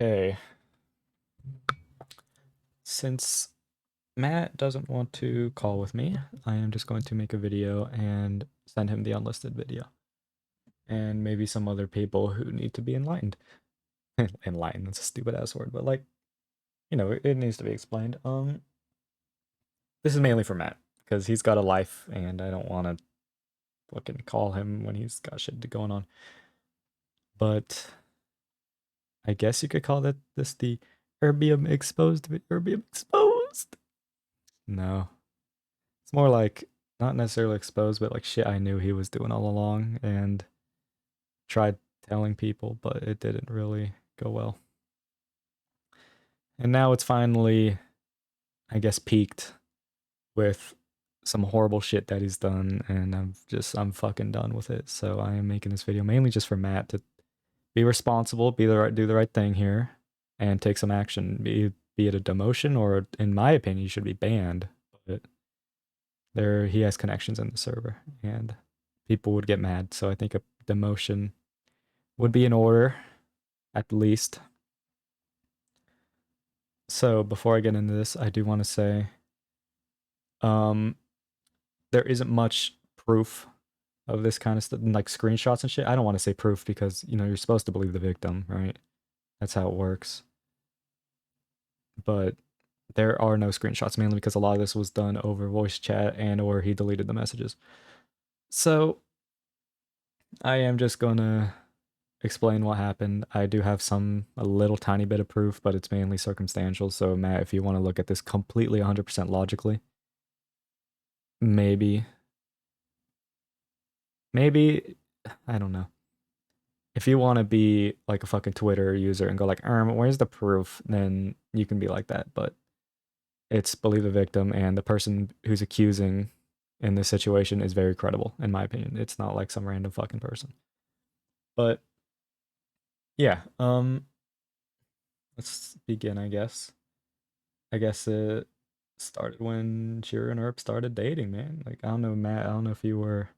Okay. Since Matt doesn't want to call with me, I am just going to make a video and send him the unlisted video. And maybe some other people who need to be enlightened. Enlightened, that's a stupid ass word, but like, it needs to be explained. This is mainly for Matt, because he's got a life and I don't want to fucking call him when he's got shit going on. But I guess you could call this the Erbium exposed. Erbium exposed. No, it's more like not necessarily exposed, but like shit I knew he was doing all along and tried telling people, but it didn't really go well. And now it's finally, I guess, peaked with some horrible shit that he's done, and I'm fucking done with it. So I am making this video mainly just for Matt to be responsible, do the right thing here, and take some action. Be it a demotion or, in my opinion, you should be banned. But he has connections in the server, and people would get mad. So I think a demotion would be in order, at least. So before I get into this, I do want to say, there isn't much proof of this kind of stuff, like screenshots and shit. I don't want to say proof because you're supposed to believe the victim, right? That's how it works. But there are no screenshots, mainly because a lot of this was done over voice chat or he deleted the messages. So I am just gonna explain what happened. I do have a little tiny bit of proof, but it's mainly circumstantial. So Matt, if you want to look at this completely 100% logically, maybe, I don't know. If you want to be like a fucking Twitter user and go like, where's the proof? Then you can be like that. But it's believe the victim, and the person who's accusing in this situation is very credible, in my opinion. It's not like some random fucking person. But yeah, let's begin, I guess. I guess it started when Shira and Herb started dating, man. Like, I don't know, Matt, I don't know if you were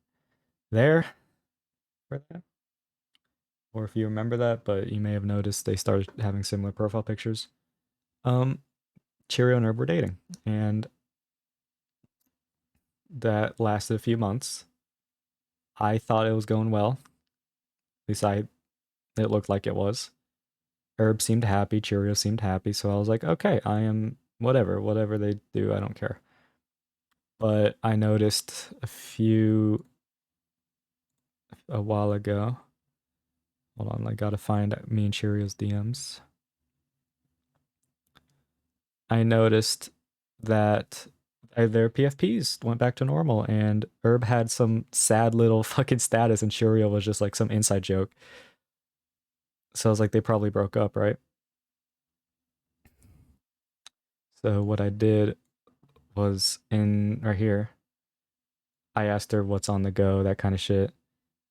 there for that or if you remember that, but you may have noticed they started having similar profile pictures. Cheerio and Herb were dating, and that lasted a few months. I thought it was going well. At least it looked like it was. Herb seemed happy, Cheerio seemed happy, so I was like, okay, I am whatever they do, I don't care. But I noticed a while ago. Hold on, I gotta find me and Cheerio's DMs. I noticed that their PFPs went back to normal, and Herb had some sad little fucking status, and Cheerio was just like some inside joke. So I was like, they probably broke up, right? So what I did was in right here, I asked her what's on the go, that kind of shit,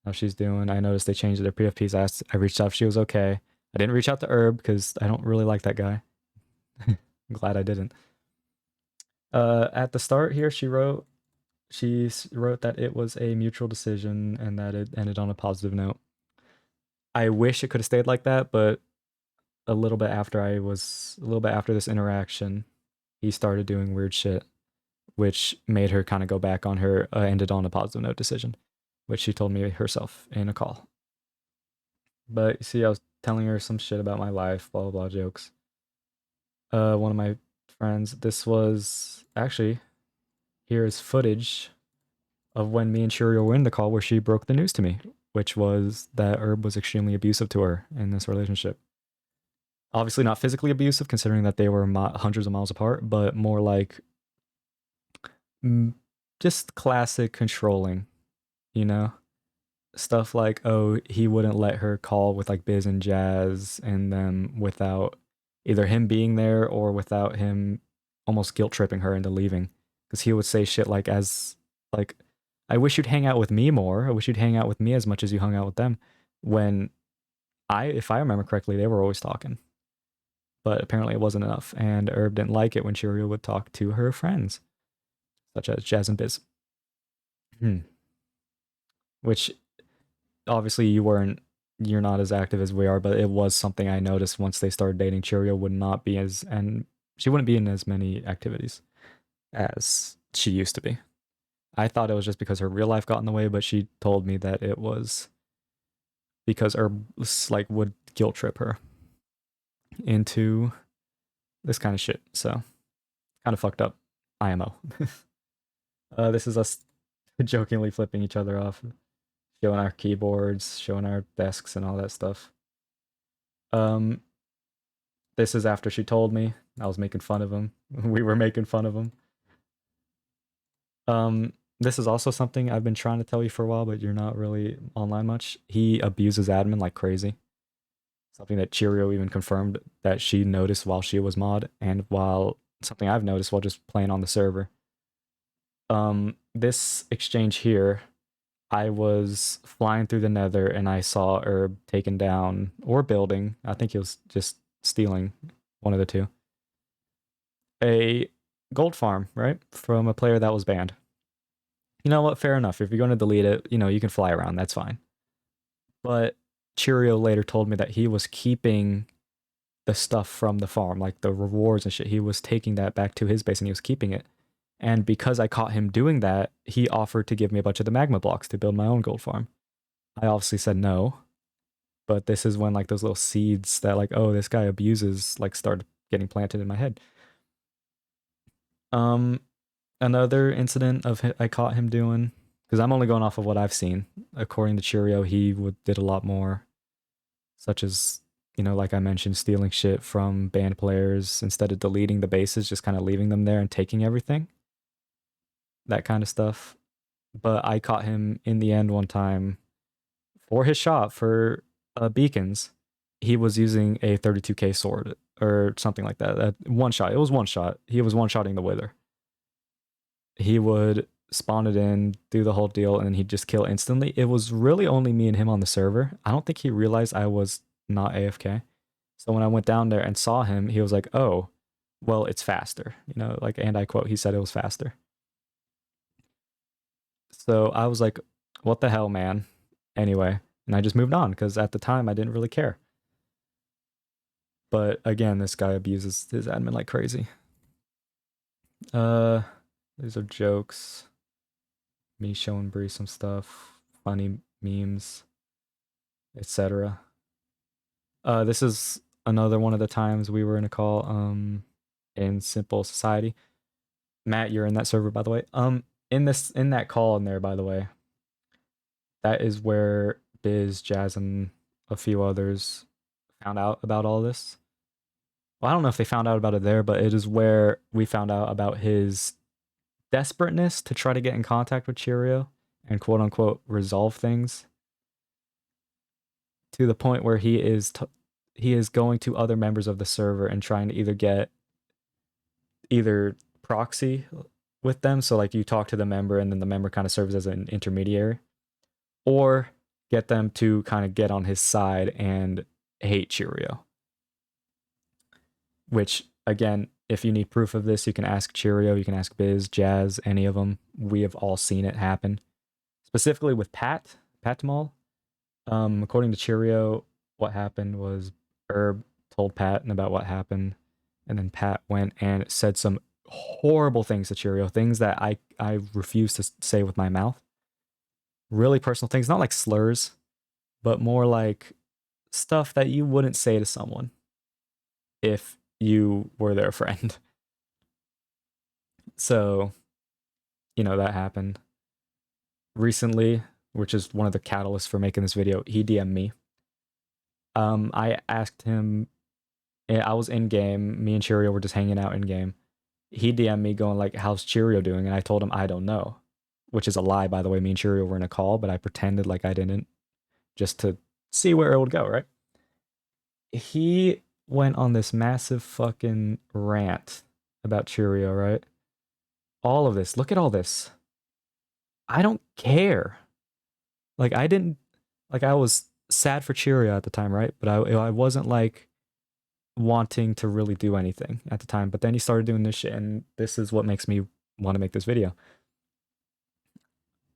how she's doing. I noticed they changed their PFPs. I reached out if she was okay. I didn't reach out to Herb because I don't really like that guy. I'm glad I didn't. At the start here, she wrote that it was a mutual decision and that it ended on a positive note. I wish it could have stayed like that, but a little bit after this interaction, he started doing weird shit, which made her kind of go back on her ended on a positive note decision, which she told me herself in a call. But you see, I was telling her some shit about my life, blah blah blah jokes. One of my friends, this was actually, here is footage of when me and Cheerio were in the call where she broke the news to me, which was that Herb was extremely abusive to her in this relationship. Obviously not physically abusive, considering that they were hundreds of miles apart, but more like just classic controlling, you know? Stuff like, oh, he wouldn't let her call with like Biz and Jazz and them without either him being there or without him almost guilt tripping her into leaving. Because he would say shit like, I wish you'd hang out with me more. I wish you'd hang out with me as much as you hung out with them. When if I remember correctly, they were always talking. But apparently it wasn't enough. And Herb didn't like it when Cheerio would talk to her friends, such as Jazz and Biz. Which obviously you weren't you're not as active as we are, but it was something I noticed once they started dating. Cheerio would not be as, and she wouldn't be in as many activities as she used to be. I thought it was just because her real life got in the way, but she told me that it was because Herb like would guilt trip her into this kind of shit. So kind of fucked up. IMO. This is us jokingly flipping each other off, showing our keyboards, showing our desks, and all that stuff. Um, this is after she told me. I was making fun of him. We were making fun of him. This is also something I've been trying to tell you for a while, but you're not really online much. He abuses admin like crazy. Something that Cheerio even confirmed that she noticed while she was mod, and while something I've noticed while just playing on the server. This exchange here, I was flying through the nether and I saw Herb taken down or building. I think he was just stealing, one of the two. A gold farm, right? From a player that was banned. You know what? Fair enough. If you're going to delete it, you can fly around. That's fine. But Cheerio later told me that he was keeping the stuff from the farm, like the rewards and shit. He was taking that back to his base and he was keeping it. And because I caught him doing that, he offered to give me a bunch of the magma blocks to build my own gold farm. I obviously said no, but this is when like those little seeds that like, oh, this guy abuses, like started getting planted in my head. Another incident of I caught him doing, because I'm only going off of what I've seen. According to Cheerio, he did a lot more, such as like I mentioned, stealing shit from band players instead of deleting the bases, just kind of leaving them there and taking everything. That kind of stuff. But I caught him in the end one time for his shot for beacons. He was using a 32k sword or something like that. One shot. It was one shot. He was one shotting the wither. He would spawn it in, do the whole deal, and then he'd just kill instantly. It was really only me and him on the server. I don't think he realized I was not AFK. So when I went down there and saw him, he was like, "Oh, well, it's faster." Like, and I quote, he said it was faster. So I was like, "What the hell, man?" Anyway, and I just moved on because at the time I didn't really care. But again, this guy abuses his admin like crazy. These are jokes. Me showing Bree some stuff, funny memes, etc. This is another one of the times we were in a call in Simple Society. Matt, you're in that server, by the way. In that call in there, by the way, that is where Biz, Jazz, and a few others found out about all this. Well, I don't know if they found out about it there, but it is where we found out about his desperateness to try to get in contact with Cheerio and quote unquote resolve things, to the point where he is going to other members of the server and trying to either get proxy with them, so like you talk to the member and then the member kind of serves as an intermediary, or get them to kind of get on his side and hate Cheerio. Which, again, if you need proof of this, you can ask Cheerio, you can ask Biz, Jazz, any of them. We have all seen it happen. Specifically with Pat Tamal. According to Cheerio, what happened was Herb told Pat about what happened, and then Pat went and said some horrible things to Cheerio, things that I refuse to say with my mouth. Really personal things, not like slurs, but more like stuff that you wouldn't say to someone if you were their friend. So, that happened recently, which is one of the catalysts for making this video. He DM'd me. I asked him, I was in game, me and Cheerio were just hanging out in game. He DM'd me going like, "How's Cheerio doing?" And I told him I don't know, which is a lie, by the way. Me and Cheerio were in a call, but I pretended like I didn't, just to see where it would go, right? He went on this massive fucking rant about Cheerio, right? All of this. Look at all this. I don't care. Like, I was sad for Cheerio at the time, right? But I wasn't like wanting to really do anything at the time. But then he started doing this shit, and this is what makes me want to make this video.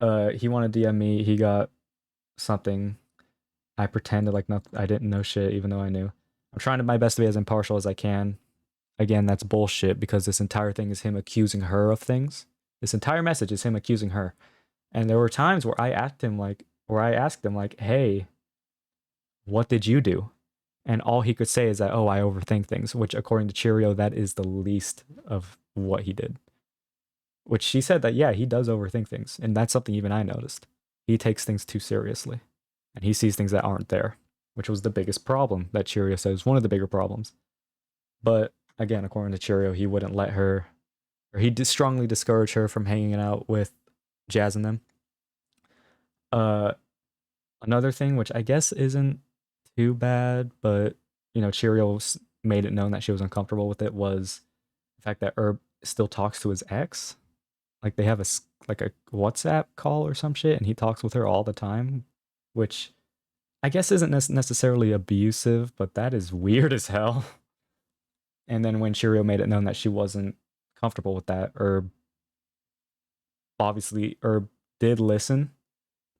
He wanted to DM me. He got something I pretended like nothing, I didn't know shit, even though I knew. I'm trying to my best to be as impartial as I can. Again, that's bullshit because this entire thing is him accusing her of things. This entire message is him accusing her. And there were times where I asked him like, "Hey, what did you do?" And all he could say is that, "Oh, I overthink things," which according to Cheerio, that is the least of what he did. Which she said that, yeah, he does overthink things, and that's something even I noticed. He takes things too seriously, and he sees things that aren't there, which was the biggest problem that Cheerio says one of the bigger problems. But again, according to Cheerio, he wouldn't let her, or he strongly discouraged her from hanging out with Jazz and them. Uh, Another thing, which I guess isn't too bad, but Cheerio made it known that she was uncomfortable with it, was the fact that Herb still talks to his ex. Like they have a WhatsApp call or some shit, and he talks with her all the time, which I guess isn't necessarily abusive, but that is weird as hell. And then when Cheerio made it known that she wasn't comfortable with that, Herb did listen,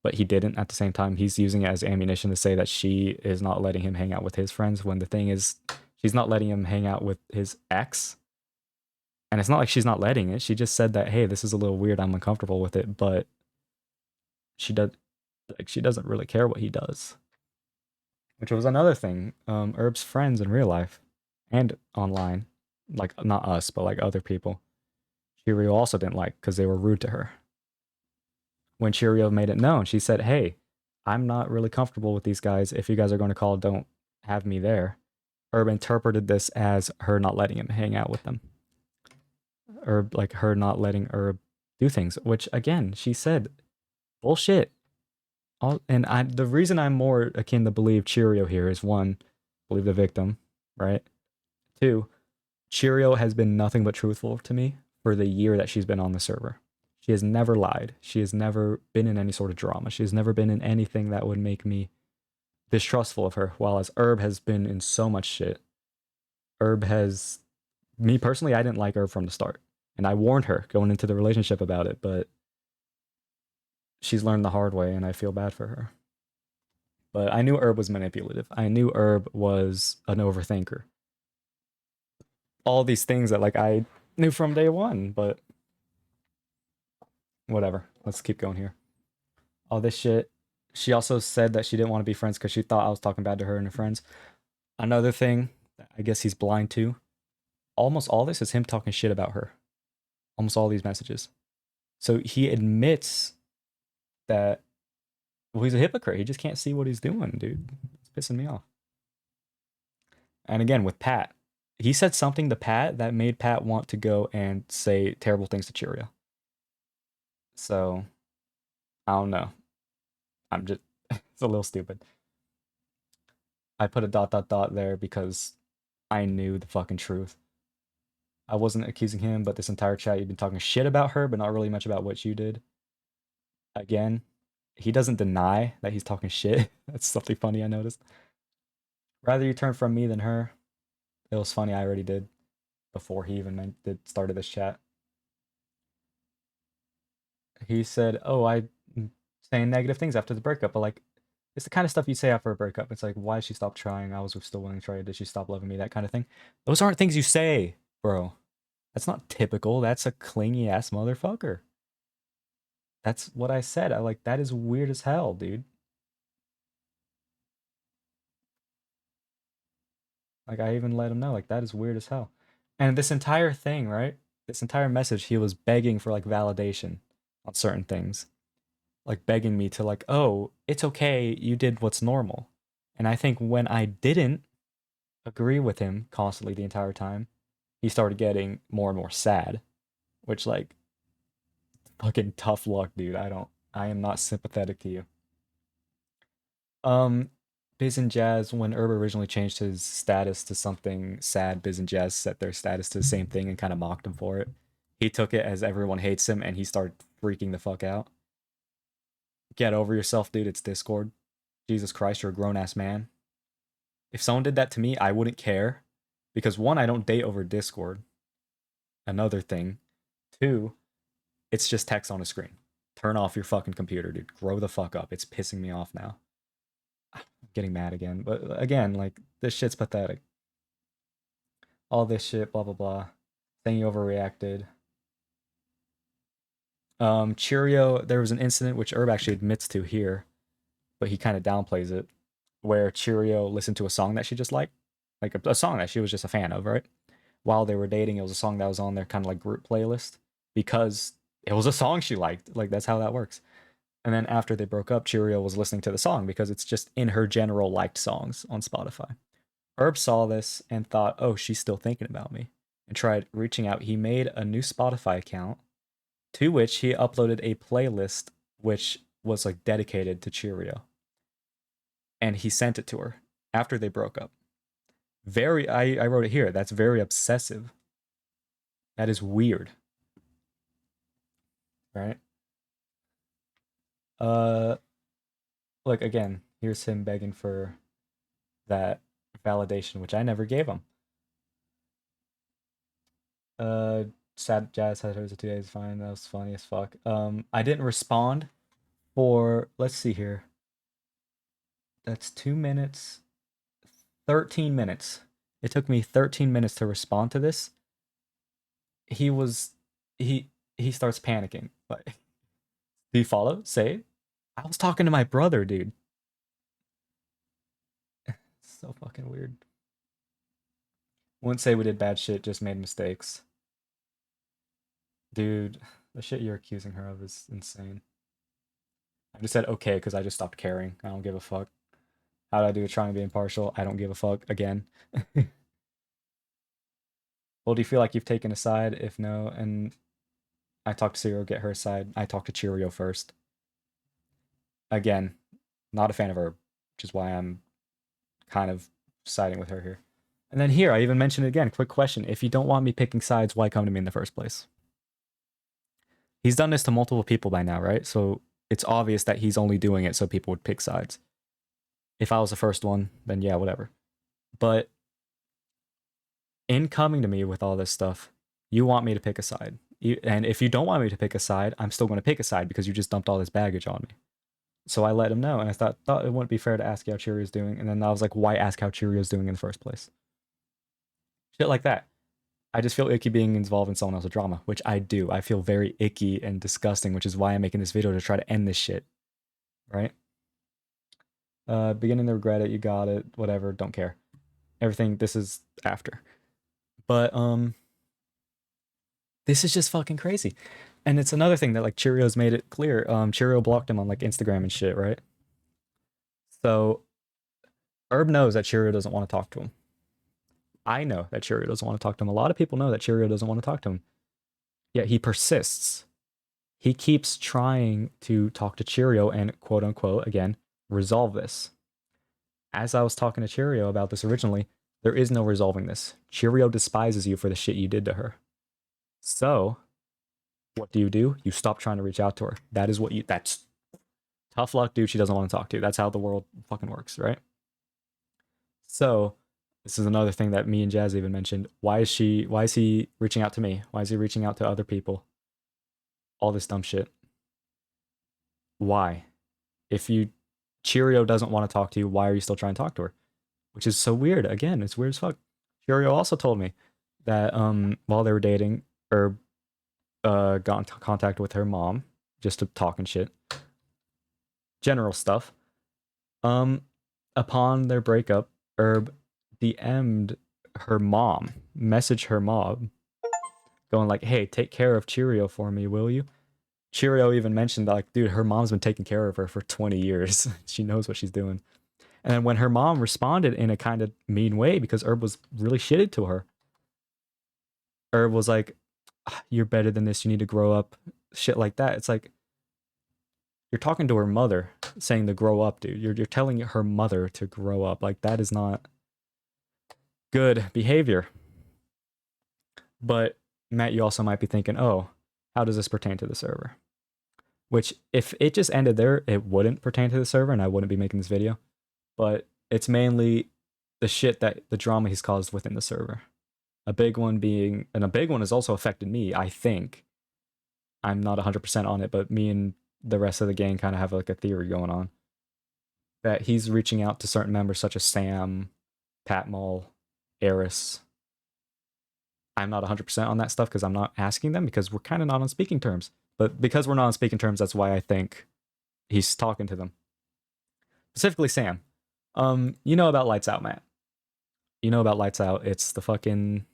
but he didn't at the same time. He's using it as ammunition to say that she is not letting him hang out with his friends when the thing is she's not letting him hang out with his ex. And it's not like she's not letting it. She just said that, hey, this is a little weird. I'm uncomfortable with it, but she doesn't really care what he does. Which was another thing. Herb's friends in real life and online, like not us, but like other people, Cheerio also didn't like because they were rude to her. When Cheerio made it known, she said, "Hey, I'm not really comfortable with these guys. If you guys are going to call, don't have me there." Herb interpreted this as her not letting him hang out with them, or like her not letting Herb do things. Which again, she said, bullshit. The reason I'm more akin to believe Cheerio here is one, believe the victim, right? Two, Cheerio has been nothing but truthful to me for the year that she's been on the server. She has never lied. She has never been in any sort of drama. She has never been in anything that would make me distrustful of her. While as Herb has been in so much shit. Herb has, me personally, I didn't like Herb from the start. And I warned her going into the relationship about it, but she's learned the hard way and I feel bad for her. But I knew Herb was manipulative. I knew Herb was an overthinker. All these things that like I knew from day one, but whatever. Let's keep going here. All this shit. She also said that she didn't want to be friends because she thought I was talking bad to her and her friends. Another thing that I guess he's blind to. Almost all this is him talking shit about her. Almost all these messages. So he admits that, well, he's a hypocrite. He just can't see what he's doing, dude. It's pissing me off. And again, with Pat, he said something to Pat that made Pat want to go and say terrible things to Cheerio. So I don't know. I'm just it's a little stupid. I put a dot dot dot there because I knew the fucking truth. I wasn't accusing him, but this entire chat you've been talking shit about her, but not really much about what you did. Again, he doesn't deny that he's talking shit. That's something funny I noticed. Rather you turn from me than her. It was funny. I already did before he even started this chat. He said, "Oh, I saying negative things after the breakup," but like, it's the kind of stuff you say after a breakup. It's like, why did she stop trying? I was still willing to try. Did she stop loving me? That kind of thing. Those aren't things you say, bro. That's not typical. That's a clingy ass motherfucker. That's what I said. I like that is weird as hell, dude. Like I even let him know, like that is weird as hell. And this entire thing, right? This entire message, he was begging for like validation on certain things. Like begging me to like, oh, it's okay, you did what's normal. And I think when I didn't agree with him constantly the entire time, he started getting more and more sad. Which like fucking tough luck, dude. I am not sympathetic to you. Um, Biz and Jazz, when Herb originally changed his status to something sad, Biz and Jazz set their status to the same thing and kind of mocked him for it. He took it as everyone hates him and he started freaking the fuck out. Get over yourself, dude. It's Discord. Jesus Christ, you're a grown ass man. If someone did that to me, I wouldn't care. Because one, I don't date over Discord. Another thing. Two, it's just text on a screen. Turn off your fucking computer, dude. Grow the fuck up. It's pissing me off now. getting mad again. But again, like, this shit's pathetic. All this shit, blah blah blah. Saying you overreacted. Cheerio, there was an incident which Herb actually admits to here, but he kind of downplays it, where Cheerio listened to a song that she just liked, like a song that she was just a fan of, right? While they were dating, it was a song that was on their kind of like group playlist because it was a song she liked. Like, that's how that works. And then after they broke up, Cheerio was listening to the song because it's just in her general liked songs on Spotify. Herb saw this and thought, oh, she's still thinking about me, and tried reaching out. He made a new Spotify account to which he uploaded a playlist which was like dedicated to Cheerio. And he sent it to her after they broke up. I wrote it here. That's very obsessive. That is weird. Right? Look, again, here's him begging for that validation, which I never gave him. Sad Jazz had hers 2 days, fine. That was funny as fuck. I didn't respond for, let's see here. That's 2 minutes, 13 minutes. It took me 13 minutes to respond to this. He starts panicking. Like, do you follow? Say it. I was talking to my brother, dude. So fucking weird. Wouldn't say we did bad shit, just made mistakes. Dude, the shit you're accusing her of is insane. I just said okay because I just stopped caring. I don't give a fuck. How did I do it trying to be impartial? I don't give a fuck again. Well, do you feel like you've taken a side? If no, and I talked to Cheerio, get her side. I talked to Cheerio first. Again, not a fan of her, which is why I'm kind of siding with her here. And then here, I even mentioned it again. Quick question. If you don't want me picking sides, why come to me in the first place? He's done this to multiple people by now, right? So it's obvious that he's only doing it so people would pick sides. If I was the first one, then yeah, whatever. But in coming to me with all this stuff, you want me to pick a side. And if you don't want me to pick a side, I'm still going to pick a side because you just dumped all this baggage on me. So I let him know, and I thought it wouldn't be fair to ask how Cheerio's doing. And then I was like, why ask how Cheerio's doing in the first place? Shit like that. I just feel icky being involved in someone else's drama, which I do. I feel very icky and disgusting, which is why I'm making this video to try to end this shit. Right? Beginning to regret it, you got it, whatever, don't care. Everything, this is after. But, this is just fucking crazy. And it's another thing that, like, Cheerios made it clear. Cheerio blocked him on, like, Instagram and shit, right? So, Herb knows that Cheerio doesn't want to talk to him. I know that Cheerio doesn't want to talk to him. A lot of people know that Cheerio doesn't want to talk to him. Yet he persists. He keeps trying to talk to Cheerio and, quote unquote, again, resolve this. As I was talking to Cheerio about this originally, there is no resolving this. Cheerio despises you for the shit you did to her. So, what do? You stop trying to reach out to her. That's tough luck, dude. She doesn't want to talk to you. That's how the world fucking works, right? So, this is another thing that me and Jazz even mentioned. Why is he reaching out to me? Why is he reaching out to other people? All this dumb shit. Why? If Cheerio doesn't want to talk to you, why are you still trying to talk to her? Which is so weird. Again, it's weird as fuck. Cheerio also told me that while they were dating, Herb got in contact with her mom just to talk and shit. General stuff. Upon their breakup, Herb DM'd her mom, messaged her mom, going like, hey, take care of Cheerio for me, will you? Cheerio even mentioned that, like, dude, her mom's been taking care of her for 20 years. She knows what she's doing. And then when her mom responded in a kind of mean way because Herb was really shitted to her, Herb was like, you're better than this, you need to grow up, shit like that. It's like, you're talking to her mother saying to grow up, dude. You're telling her mother to grow up. Like, that is not good behavior. But Matt, you also might be thinking, oh, how does this pertain to the server? Which, if it just ended there, it wouldn't pertain to the server and I wouldn't be making this video. But it's mainly the drama he's caused within the server. A big one has also affected me, I think. I'm not 100% on it, but me and the rest of the gang kind of have like a theory going on. that he's reaching out to certain members such as Sam, Pat Mull, Eris. I'm not 100% on that stuff because I'm not asking them because we're kind of not on speaking terms. But because we're not on speaking terms, that's why I think he's talking to them. Specifically Sam. You know about Lights Out, Matt. You know about Lights Out. It's the fucking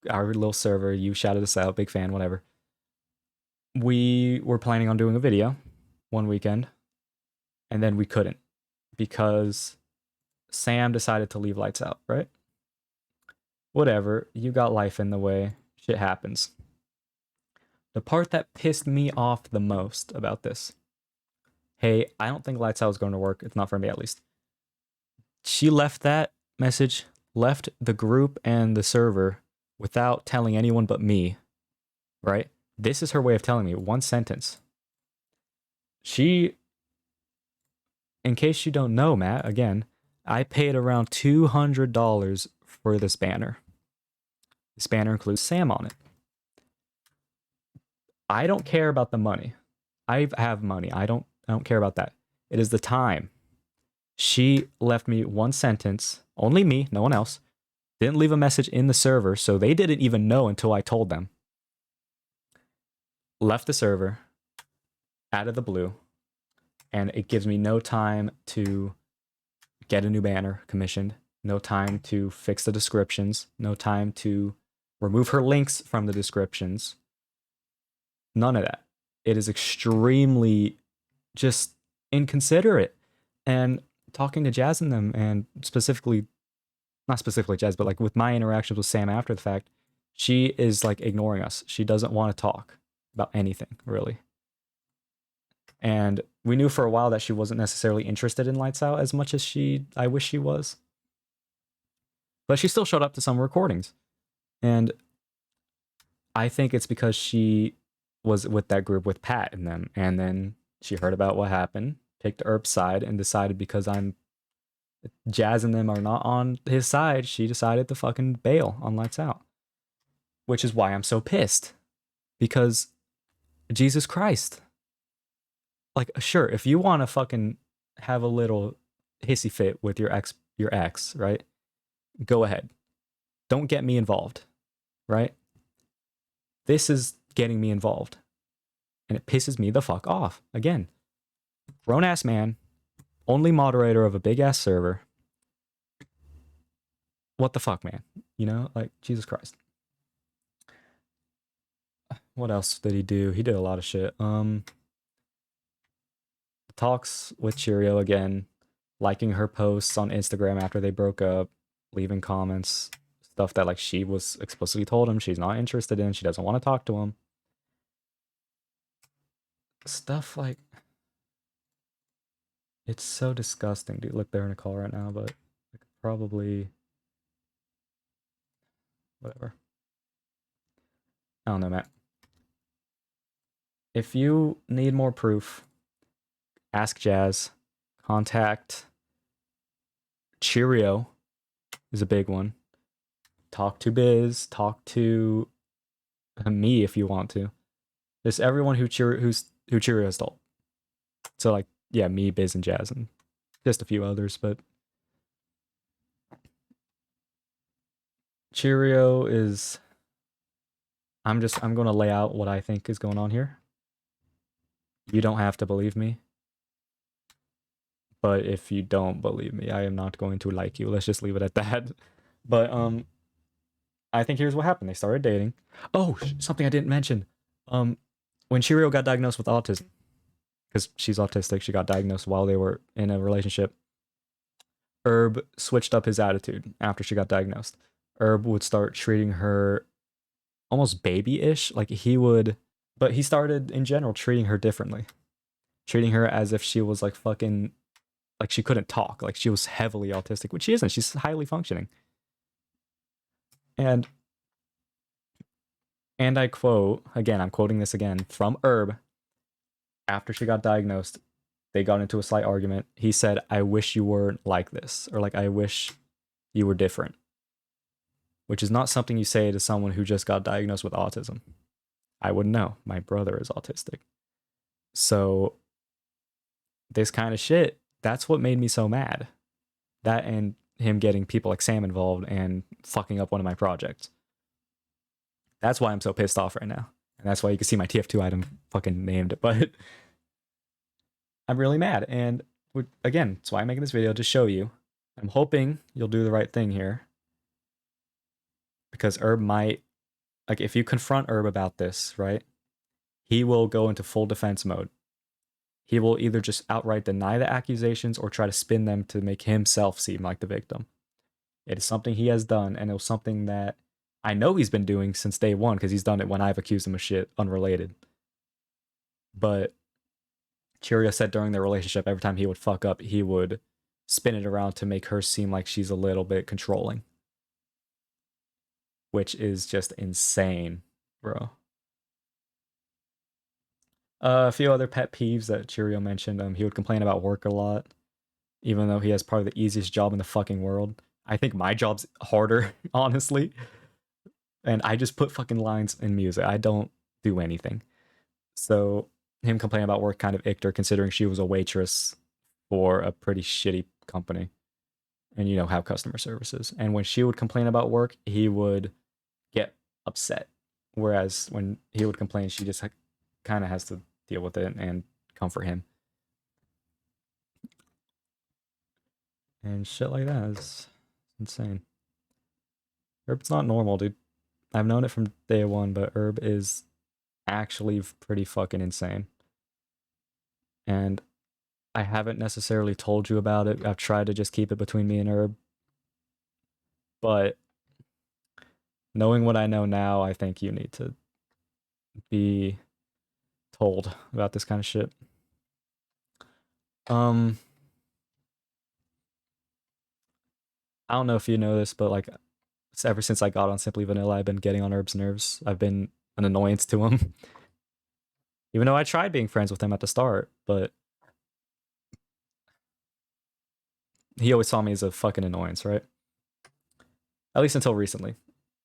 our little server. You shouted us out, big fan, whatever. We were planning on doing a video one weekend, and then we couldn't because Sam decided to leave Lights Out, right? Whatever, you got life in the way. Shit happens. The part that pissed me off the most about this, hey, I don't think Lights Out is going to work. It's not for me, at least. She left that message, left the group and the server without telling anyone but me, right? This is her way of telling me one sentence. She, in case you don't know, Matt, again, I paid around $200 for this banner. This banner includes Sam on it. I don't care about the money. I have money. I don't care about that. It is the time. She left me one sentence, only me, no one else. Didn't leave a message in the server, so they didn't even know until I told them. Left the server out of the blue, and it gives me no time to get a new banner commissioned, no time to fix the descriptions, no time to remove her links from the descriptions. None of that. It is extremely just inconsiderate. And talking to Jazz and them, and specifically, not specifically Jazz, but like with my interactions with Sam after the fact, she is like ignoring us. She doesn't want to talk about anything, really. And we knew for a while that she wasn't necessarily interested in Lights Out as much as I wish she was. But she still showed up to some recordings. And I think it's because she was with that group with Pat and them. And then she heard about what happened, picked Erb's side, and decided because Jazz and them are not on his side, she decided to fucking bail on Lights Out. Which is why I'm so pissed. Because Jesus Christ. Like, sure, if you want to fucking have a little hissy fit with your ex, right? Go ahead. Don't get me involved, right? This is getting me involved. And it pisses me the fuck off. Again, grown-ass man, only moderator of a big-ass server. What the fuck, man? You know, like, Jesus Christ. What else did he do? He did a lot of shit. Talks with Cheerio again, liking her posts on Instagram after they broke up, leaving comments, stuff that like she was explicitly told him she's not interested in, she doesn't want to talk to him. Stuff like, it's so disgusting, dude. Look, they're in a call right now, but I could probably, whatever. I don't know, Matt. If you need more proof, ask Jazz. Contact Cheerio is a big one. Talk to Biz. Talk to me if you want to. Just everyone who Cheerio has told. So like, yeah, me, Biz, and Jazz, and just a few others, but Cheerio is. I'm going to lay out what I think is going on here. You don't have to believe me. But if you don't believe me, I am not going to like you. Let's just leave it at that. But I think here's what happened. They started dating. Oh, something I didn't mention. When Cheerio got diagnosed with autism, because she's autistic, she got diagnosed while they were in a relationship. Herb switched up his attitude after she got diagnosed. Herb would start treating her almost baby-ish, like he would, but he started in general treating her differently. Treating her as if she was like fucking, like she couldn't talk, like she was heavily autistic, which she isn't. She's highly functioning. And I quote, again, I'm quoting this again from Herb. After she got diagnosed, they got into a slight argument. He said, "I wish you weren't like this," or like, "I wish you were different," which is not something you say to someone who just got diagnosed with autism. I wouldn't know. My brother is autistic. So this kind of shit that's what made me so mad. That and him getting people like Sam involved and fucking up one of my projects. That's why I'm so pissed off right now. And that's why you can see my TF2 item fucking named. But I'm really mad. And again, that's why I'm making this video, to show you. I'm hoping you'll do the right thing here. Because Herb might, like, if you confront Herb about this, right, he will go into full defense mode. He will either just outright deny the accusations or try to spin them to make himself seem like the victim. It is something he has done, and it was something that I know he's been doing since day one, because he's done it when I've accused him of shit unrelated. But Cheerio said during their relationship, every time he would fuck up, he would spin it around to make her seem like she's a little bit controlling. Which is just insane, bro. A few other pet peeves that Cheerio mentioned. He would complain about work a lot, even though he has probably the easiest job in the fucking world. I think my job's harder, honestly. And I just put fucking lines in music. I don't do anything. So him complaining about work kind of icked her, considering she was a waitress for a pretty shitty company. And you know how customer service is. And when she would complain about work, he would get upset. Whereas when he would complain, she just kind of has to deal with it and comfort him. And shit like that is insane. Herb's not normal, dude. I've known it from day one, but Herb is actually pretty fucking insane. And I haven't necessarily told you about it. I've tried to just keep it between me and Herb. But knowing what I know now, I think you need to be told about this kind of shit. I don't know if you know this, but like ever since I got on Simply Vanilla, I've been getting on Herb's nerves. I've been an annoyance to him. Even though I tried being friends with him at the start, but he always saw me as a fucking annoyance, right? At least until recently.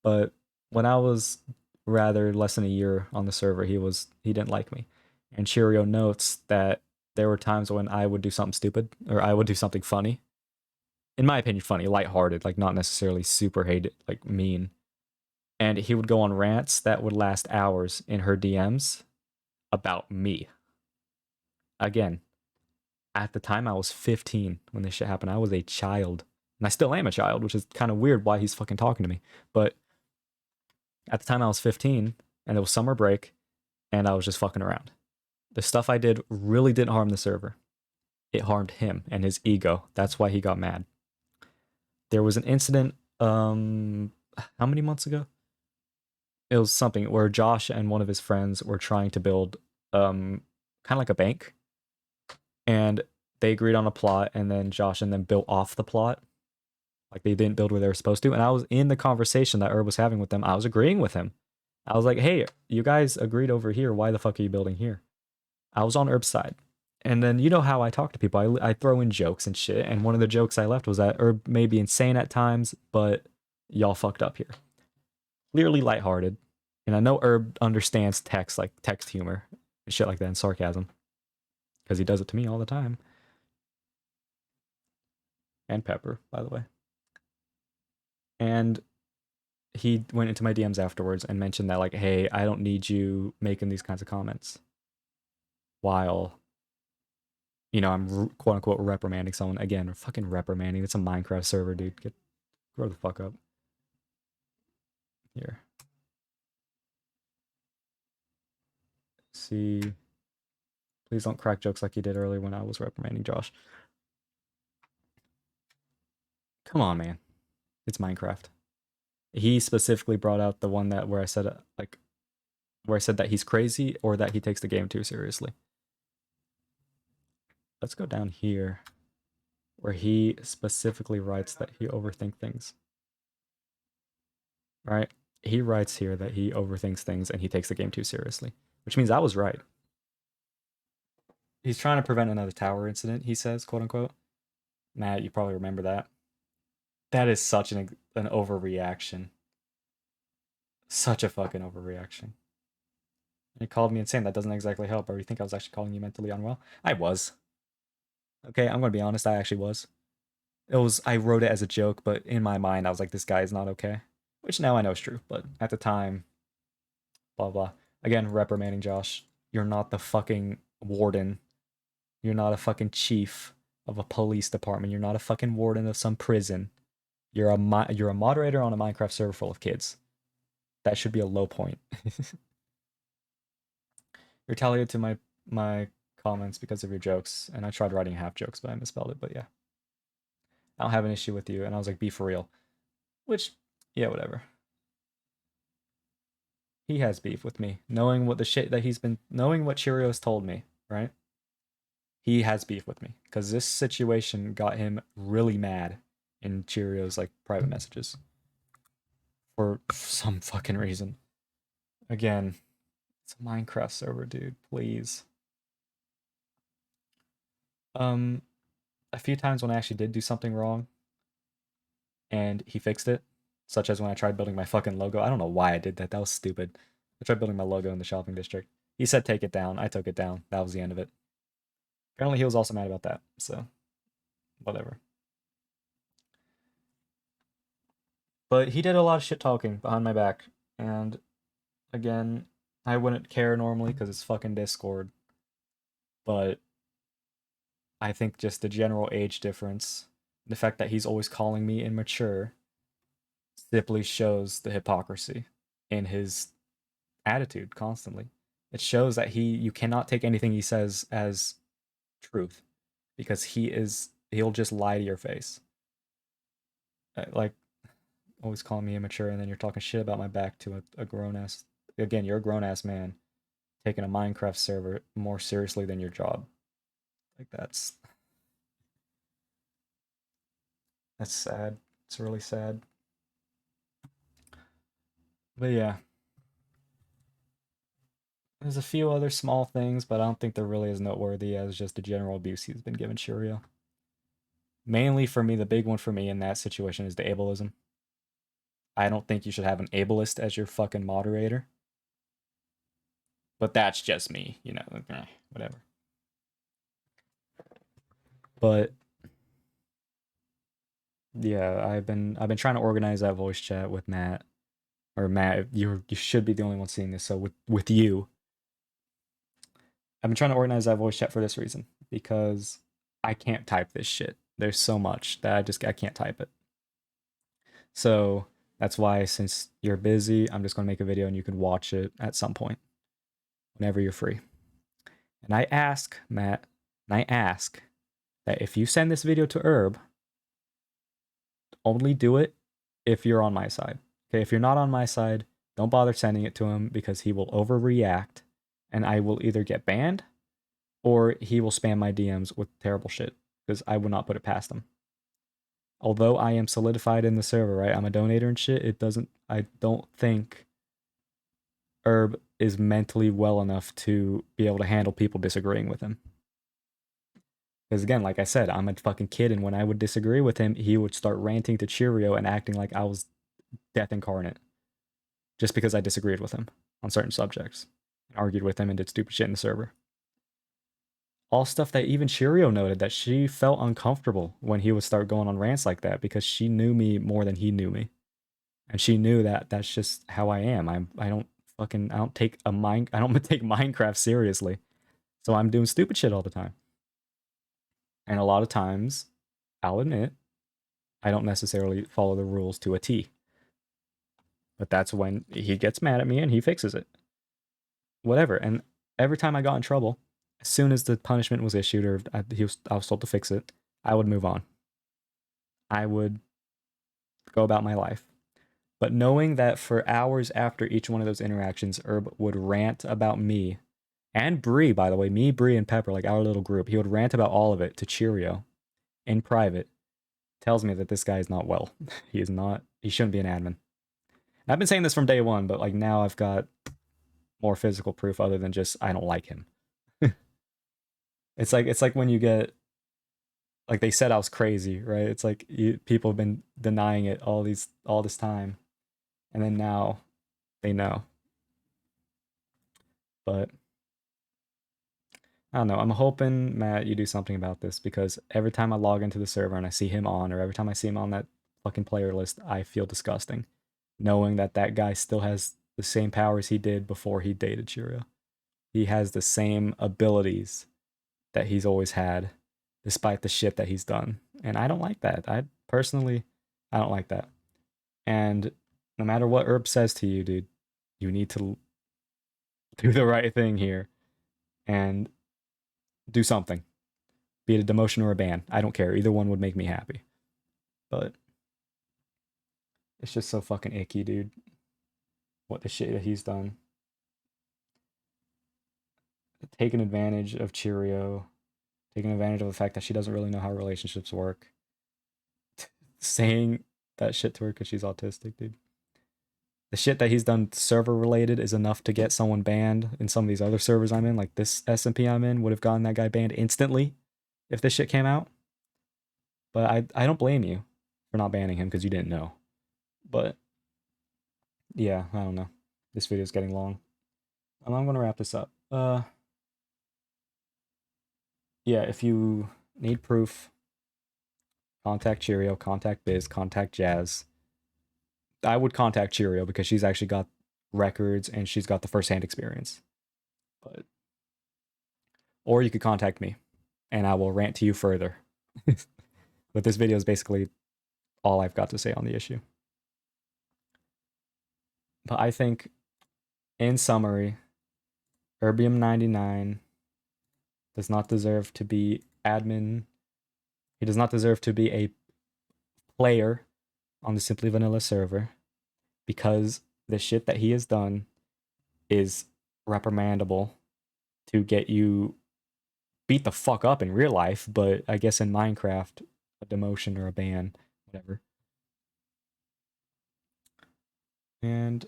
But when I was rather less than a year on the server, he didn't like me. And Cheerio notes that there were times when I would do something stupid or I would do something funny. In my opinion, funny, lighthearted, like not necessarily super hated, like mean. And he would go on rants that would last hours in her DMs about me. Again, at the time I was 15 when this shit happened. I was a child. And I still am a child, which is kind of weird why he's fucking talking to me. But at the time I was 15 and it was summer break and I was just fucking around. The stuff I did really didn't harm the server. It harmed him and his ego. That's why he got mad. There was an incident, how many months ago? It was something where Josh and one of his friends were trying to build kind of like a bank. And they agreed on a plot, and then Josh and them built off the plot. Like they didn't build where they were supposed to. And I was in the conversation that Herb was having with them. I was agreeing with him. I was like, hey, you guys agreed over here. Why the fuck are you building here? I was on Herb's side. And then you know how I talk to people. I throw in jokes and shit. And one of the jokes I left was that Herb may be insane at times, but y'all fucked up here. Clearly lighthearted. And I know Herb understands text, like text humor and shit like that, and sarcasm. Because he does it to me all the time. And Pepper, by the way. And he went into my DMs afterwards and mentioned that, like, hey, I don't need you making these kinds of comments. While, you know, I'm quote unquote reprimanding someone. Again, fucking reprimanding. It's a Minecraft server, dude. Grow the fuck up. Here. See. Please don't crack jokes like you did earlier when I was reprimanding Josh. Come on, man. It's Minecraft. He specifically brought out the one that where I said that he's crazy or that he takes the game too seriously. Let's go down here where he specifically writes that he overthinks things. Right? He writes here that he overthinks things and he takes the game too seriously, which means I was right. He's trying to prevent another tower incident, he says, quote unquote. Matt, you probably remember that. That is such an overreaction. Such a fucking overreaction. He called me insane. That doesn't exactly help. Or you think I was actually calling you mentally unwell? I was. Okay, I'm gonna be honest, I actually was. I wrote it as a joke, but in my mind I was like, this guy is not okay. Which now I know is true, but at the time, blah blah. Again, reprimanding Josh. You're not the fucking warden. You're not a fucking chief of a police department. You're not a fucking warden of some prison. You're a moderator on a Minecraft server full of kids. That should be a low point. Retaliated to my comments because of your jokes, and I tried writing half jokes, but I misspelled it. But yeah, I don't have an issue with you. And I was like, be for real. Which, yeah, whatever. He has beef with me, knowing what the shit that knowing what Cheerios told me, right? He has beef with me because this situation got him really mad in Cheerios like private messages for some fucking reason. Again, it's a Minecraft server, dude. Please. Um, a few times when I actually did do something wrong and he fixed it, such as when I tried building my fucking logo. I don't know why I did that. That was stupid. I tried building my logo in the shopping district. He said take it down. I took it down. That was the end of it. Apparently he was also mad about that. So, whatever. But he did a lot of shit talking behind my back. And again, I wouldn't care normally because it's fucking Discord. But I think just the general age difference, the fact that he's always calling me immature, simply shows the hypocrisy in his attitude constantly. It shows that you cannot take anything he says as truth because he'll just lie to your face. Like always calling me immature and then you're talking shit about my back to a grown ass. Again, you're a grown ass man taking a Minecraft server more seriously than your job. Like that's sad. It's really sad. But yeah, there's a few other small things, but I don't think they're really as noteworthy as just the general abuse he's been given Cheerio. Mainly for me, the big one for me in that situation is the ableism. I don't think you should have an ableist as your fucking moderator. But that's just me, whatever. But yeah, I've been trying to organize that voice chat with Matt. Or Matt, you should be the only one seeing this. So with you, I've been trying to organize that voice chat for this reason because I can't type this shit. There's so much that I can't type it. So that's why since you're busy, I'm just gonna make a video and you can watch it at some point whenever you're free. And I ask Matt, and I ask that if you send this video to Herb, only do it if you're on my side. Okay, if you're not on my side, don't bother sending it to him because he will overreact and I will either get banned or he will spam my DMs with terrible shit because I would not put it past him. Although I am solidified in the server, right? I'm a donator and shit. I don't think Herb is mentally well enough to be able to handle people disagreeing with him. Because again, like I said, I'm a fucking kid, and when I would disagree with him, he would start ranting to Cheerio and acting like I was death incarnate just because I disagreed with him on certain subjects and argued with him and did stupid shit in the server. All stuff that even Cheerio noted that she felt uncomfortable when he would start going on rants like that because she knew me more than he knew me. And she knew that that's just how I am. I don't take Minecraft seriously. So I'm doing stupid shit all the time. And a lot of times, I'll admit, I don't necessarily follow the rules to a T. But that's when he gets mad at me and he fixes it. Whatever. And every time I got in trouble, as soon as the punishment was issued or I was told to fix it, I would move on. I would go about my life. But knowing that for hours after each one of those interactions, Herb would rant about me and Bree, by the way, me, Bree, and Pepper, like our little group, he would rant about all of it to Cheerio in private, tells me that this guy is not well. He shouldn't be an admin. And I've been saying this from day one, but like now I've got more physical proof other than just I don't like him. It's like when you get like they said I was crazy, right? It's like people have been denying it all this time, and then now they know. But I don't know. I'm hoping, Matt, you do something about this because every time I log into the server and I see him on, or every time I see him on that fucking player list, I feel disgusting, knowing that that guy still has the same powers he did before he dated Cheerio. He has the same abilities that he's always had, despite the shit that he's done, and I don't like that. I personally, I don't like that. And no matter what Herb says to you, dude, you need to do the right thing here and do something. Be it a demotion or a ban. I don't care. Either one would make me happy. But it's just so fucking icky, dude. What the shit that he's done. Taking advantage of Cheerio. Taking advantage of the fact that she doesn't really know how relationships work. Saying that shit to her because she's autistic, dude. The shit that he's done server related is enough to get someone banned in some of these other servers I'm in. Like this SMP I'm in would have gotten that guy banned instantly if this shit came out. But I don't blame you for not banning him because you didn't know. But yeah, I don't know. This video is getting long. I'm gonna wrap this up. Yeah, if you need proof, contact Cheerio, contact Biz, contact Jazz. I would contact Cheerio because she's actually got records and she's got the first-hand experience. But or you could contact me and I will rant to you further. But this video is basically all I've got to say on the issue. But I think, in summary, Erbium99 does not deserve to be admin. He does not deserve to be a player on the Simply Vanilla server because the shit that he has done is reprimandable to get you beat the fuck up in real life, but I guess in Minecraft, a demotion or a ban, whatever. And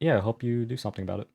yeah, I hope you do something about it.